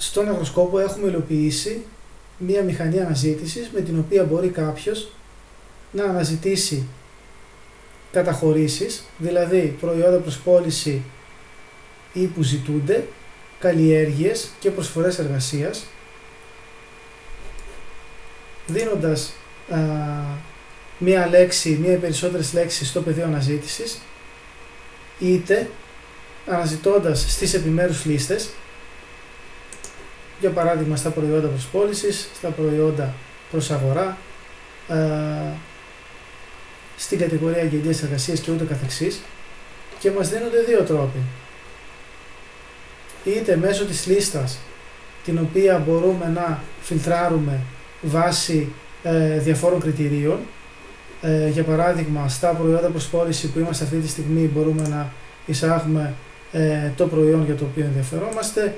στον αγροσκόπο έχουμε υλοποιήσει μία μηχανή αναζήτησης με την οποία μπορεί κάποιος να αναζητήσει καταχωρήσεις, δηλαδή προϊόντα προς πώληση ή που ζητούνται, καλλιέργειες και προσφορές εργασίας, δίνοντας μία λέξη, μία ή περισσότερες λέξεις στο πεδίο αναζήτησης, είτε αναζητώντας στις επιμέρους λίστες, για παράδειγμα στα προϊόντα προς πώλησης, στα προϊόντα προς αγορά, στην κατηγορία αγγελίες εργασίας και ούτε καθεξής, και μας δίνονται δύο τρόποι. Είτε μέσω της λίστας, την οποία μπορούμε να φιλτράρουμε βάσει διαφόρων κριτηρίων. Για παράδειγμα, στα προϊόντα προς πώληση που είμαστε αυτή τη στιγμή μπορούμε να εισάγουμε το προϊόν για το οποίο ενδιαφερόμαστε,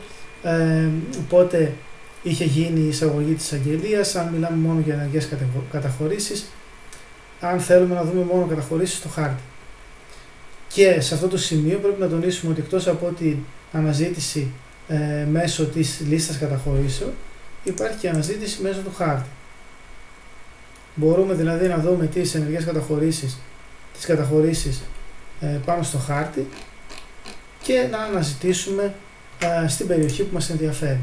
πότε είχε γίνει η εισαγωγή της αγγελίας, αν μιλάμε μόνο για ενεργές καταχωρήσεις, αν θέλουμε να δούμε μόνο καταχωρήσεις στο χάρτη. Και σε αυτό το σημείο πρέπει να τονίσουμε ότι εκτός από την αναζήτηση μέσω της λίστας καταχωρήσεων, υπάρχει και αναζήτηση μέσω του χάρτη. Μπορούμε δηλαδή να δούμε τις ενεργές καταχωρήσεις, τις καταχωρήσεις πάνω στο χάρτη και να αναζητήσουμε στην περιοχή που μας ενδιαφέρει.